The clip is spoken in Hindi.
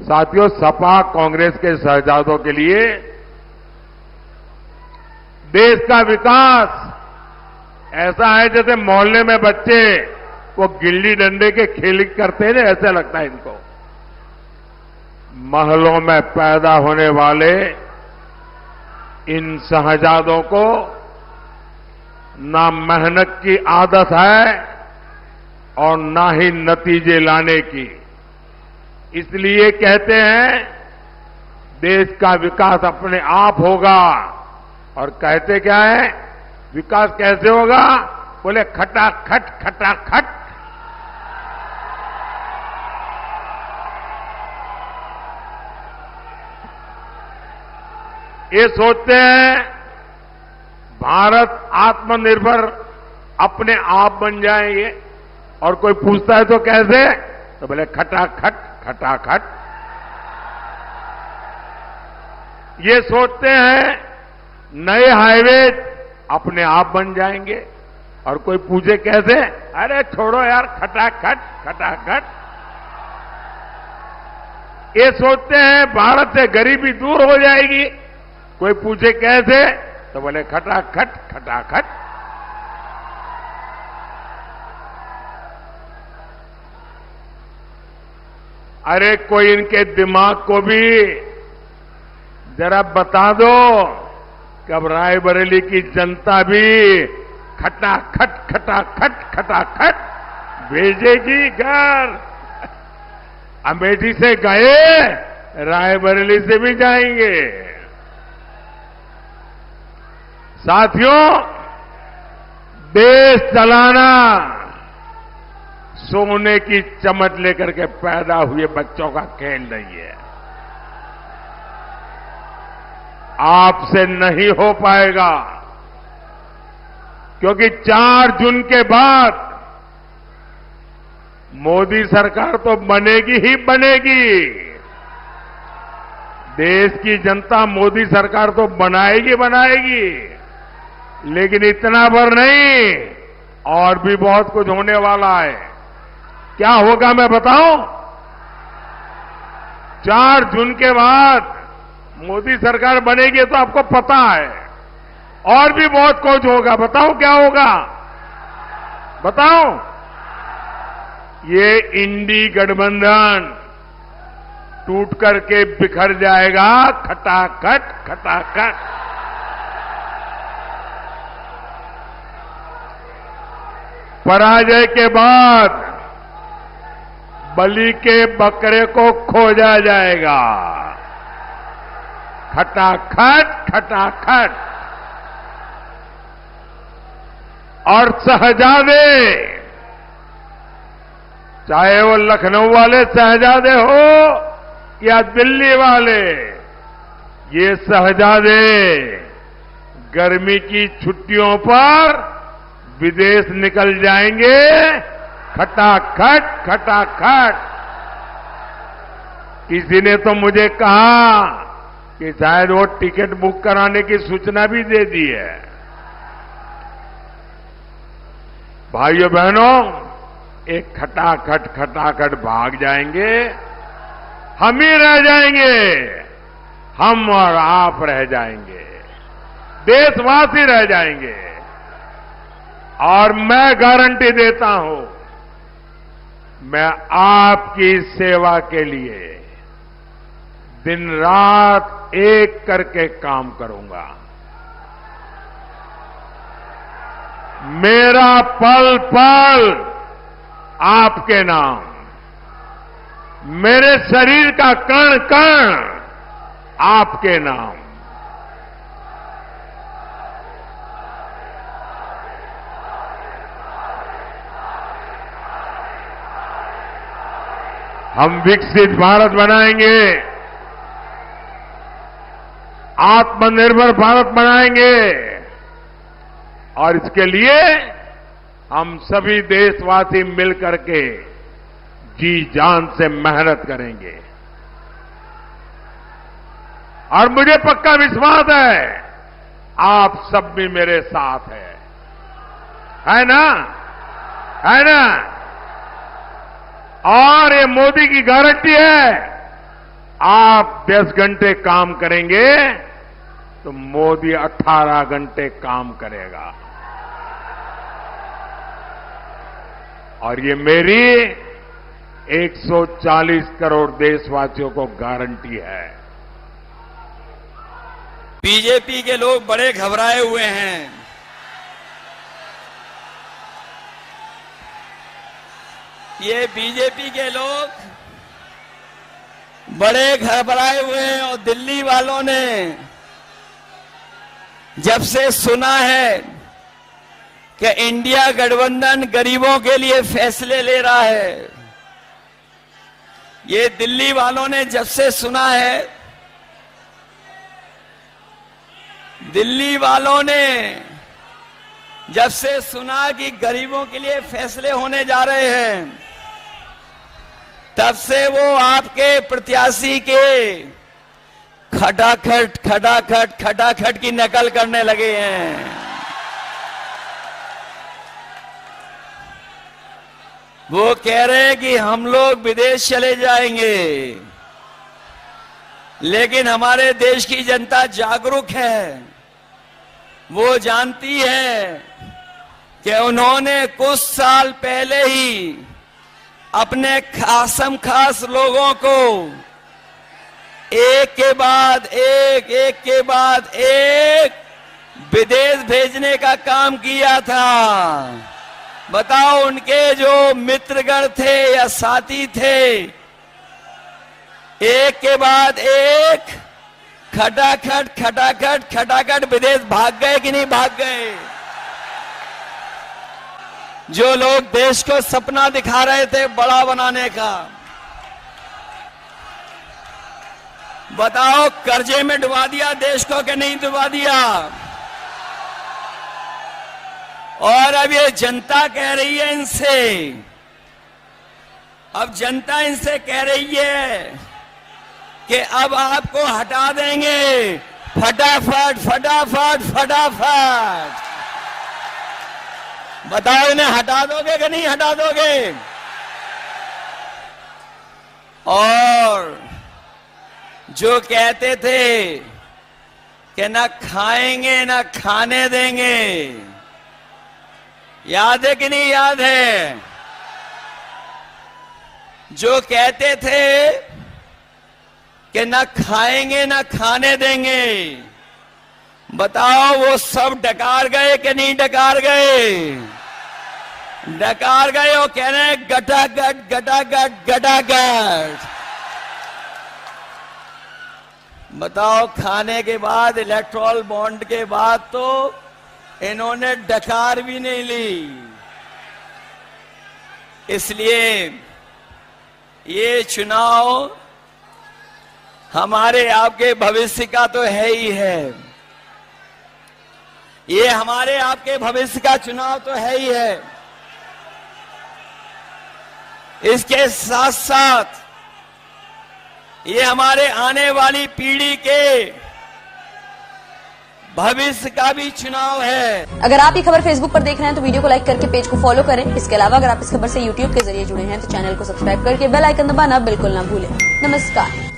साथियों, सपा कांग्रेस के शहजादों के लिए देश का विकास ऐसा है जैसे मोहल्ले में बच्चे वो गिल्ली डंडे के खेल करते हैं, ऐसा लगता है इनको। महलों में पैदा होने वाले इन शहजादों को ना मेहनत की आदत है और ना ही नतीजे लाने की। इसलिए कहते हैं देश का विकास अपने आप होगा। और कहते क्या है, विकास कैसे होगा? बोले खटाखट खटाखट। ये सोचते हैं भारत आत्मनिर्भर अपने आप बन जाएंगे, और कोई पूछता है तो कैसे, तो बोले खटाखट खटाखट। ये सोचते हैं नए हाईवे अपने आप बन जाएंगे, और कोई पूछे कैसे, अरे छोड़ो यार खटाखट खटाखट। ये सोचते हैं भारत से गरीबी दूर हो जाएगी, कोई पूछे कैसे, तो बोले खटाखट खटाखट। अरे कोई इनके दिमाग को भी जरा बता दो कि अब रायबरेली की जनता भी खटाखट खटाखट खटाखट भेजेगी घर। अमेठी से गए, रायबरेली से भी जाएंगे। साथियों, देश चलाना सोने की चमच लेकर के पैदा हुए बच्चों का खेल नहीं है। आपसे नहीं हो पाएगा, क्योंकि 4 जून के बाद मोदी सरकार तो बनेगी ही बनेगी। देश की जनता मोदी सरकार तो बनाएगी बनाएगी, लेकिन इतना भर नहीं, और भी बहुत कुछ होने वाला है। क्या होगा मैं बताऊं? 4 जून के बाद मोदी सरकार बनेगी तो आपको पता है, और भी बहुत कुछ होगा। बताऊं क्या होगा? बताऊं? ये इंडी गठबंधन टूट करके बिखर जाएगा, खटाखट खटाखट। पराजय के बाद बलि के बकरे को खोजा जाएगा, खटाखट खटाखट। और शहजादे, चाहे वो लखनऊ वाले शहजादे हो या दिल्ली वाले, ये शहजादे गर्मी की छुट्टियों पर विदेश निकल जाएंगे, खटाखट खटाखट। किसी ने तो मुझे कहा कि शायद वो टिकट बुक कराने की सूचना भी दे दी है। भाइयों बहनों, एक खटाखट खटाखट भाग जाएंगे, हम ही रह जाएंगे, हम और आप रह जाएंगे, देशवासी रह जाएंगे। और मैं गारंटी देता हूं, मैं आपकी सेवा के लिए दिन रात एक करके काम करूंगा। मेरा पल पल आपके नाम, मेरे शरीर का कण कण आपके नाम। हम विकसित भारत बनाएंगे, आत्मनिर्भर भारत बनाएंगे, और इसके लिए हम सभी देशवासी मिलकर के जी जान से मेहनत करेंगे। और मुझे पक्का विश्वास है आप सब भी मेरे साथ है ना? है ना? और ये मोदी की गारंटी है आप 10 घंटे काम करेंगे तो मोदी 18 घंटे काम करेगा। और ये मेरी 140 करोड़ देशवासियों को गारंटी है। बीजेपी के लोग बड़े घबराए हुए हैं। ये बीजेपी के लोग बड़े घबराए हुए हैं और दिल्ली वालों ने जब से सुना है कि इंडिया गठबंधन गरीबों के लिए फैसले ले रहा है, ये दिल्ली वालों ने जब से सुना है, दिल्ली वालों ने जब से सुना कि गरीबों के लिए फैसले होने जा रहे हैं, तब से वो आपके प्रत्याशी के खटाखट खटाखट खटाखट की नकल करने लगे हैं। वो कह रहे हैं कि हम लोग विदेश चले जाएंगे, लेकिन हमारे देश की जनता जागरूक है। वो जानती है कि उन्होंने कुछ साल पहले ही अपने खासम खास लोगों को एक के बाद एक विदेश भेजने का काम किया था। बताओ, उनके जो मित्रगण थे या साथी थे, एक के बाद एक खटाखट खटाखट खटाखट विदेश भाग गए कि नहीं भाग गए? जो लोग देश को सपना दिखा रहे थे बड़ा बनाने का, बताओ कर्जे में डुबा दिया देश को कि नहीं डुबा दिया? और अब ये जनता कह रही है इनसे, अब जनता इनसे कह रही है कि अब आपको हटा देंगे फटाफट फटाफट फटाफट। बताओ, इन्हें हटा दोगे कि नहीं हटा दोगे? और जो कहते थे कि ना खाएंगे ना खाने देंगे, याद है कि नहीं याद है? जो कहते थे कि ना खाएंगे ना खाने देंगे, बताओ वो सब डकार गए कि नहीं डकार गए? डकार गए। वो कह रहे हैं गटागट गटागट गटागट। बताओ, खाने के बाद, इलेक्ट्रॉल बॉन्ड के बाद तो इन्होंने डकार भी नहीं ली। इसलिए ये चुनाव हमारे आपके भविष्य का तो है ही है। ये हमारे आपके भविष्य का चुनाव तो है ही है। इसके साथ साथ ये हमारे आने वाली पीढ़ी के भविष्य का भी चुनाव है। अगर आप ये खबर फेसबुक पर देख रहे हैं तो वीडियो को लाइक करके पेज को फॉलो करें। इसके अलावा अगर आप इस खबर से यूट्यूब के जरिए जुड़े हैं तो चैनल को सब्सक्राइब करके बेल आइकन दबाना बिल्कुल ना भूलें। नमस्कार।